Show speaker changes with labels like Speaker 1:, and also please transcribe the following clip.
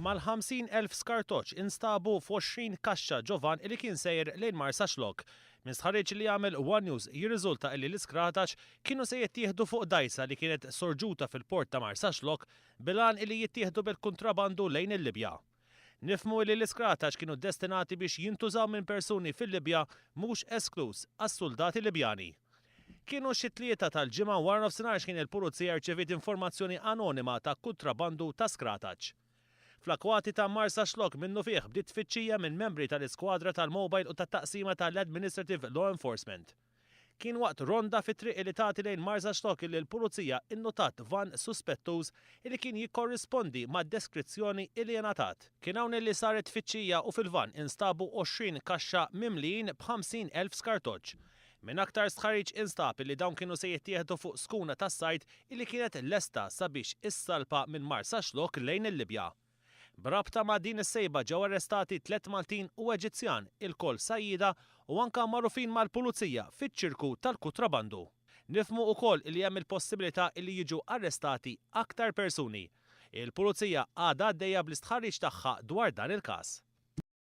Speaker 1: Mal-50,000 skartoċ instabu f'20 kaxxa ġovan li kien sejr lejn Marsaxlok. Minn sħarriġ li jagħmel One News jirriżulta li l-iskratax kienu se jittieħdu fuq dajsa li kienet sorġuta fil-port ta' Marsaxlok bilan li jittieħdu bil-kontrabandu lejn il-Libja. Nifmu li l-iskratax kienu destinati biex jintużaw minn persuni fil-Libja mhux esklus għas-soldati Libjani. Kienu xi-tlieta tal-ġimgħa wara nofsinhar kien il-pulizija rċevit informazzjoni anonima ta' kontrabandu ta' skrataġġ. Fl-akwati ta' Marsaxlok minnu fih bdiet tfittxija minn membri tal-iskwadra tal-mobile u tat-taqsima tal-Administrative Law Enforcement. Kien waqt ronda fit-triq li tagħti lejn Marsaxlok li l-pulizija innotat van suspettuż li kien jikkorrispondi mad-deskrizzjoni li ngħatat. Kien hawn li saret tfittxija u fil-van instabu 20 kaxxa mimlijin b'50,000 skartoġġ. Min aktar sħarriġ instab li dawn kienu se jittieħdu fuq skuna tas-sajt li kienet lesta sabiex issalpa minn Marsaxlok lejn il-Libja. Brabta ma' din is-sejba ġew arrestati 3 Maltin u Eġizzjan il-koll sajjida u anke magħrufin mal-pulizija fiċ-ċirku tal-kutrabandu. Nifhmu wkoll li hemm il-possibilità li jiġu arrestati aktar persuni. Il-pulizija għadha għaddejja bl-istħarriġ tagħha dwar dan il-każ.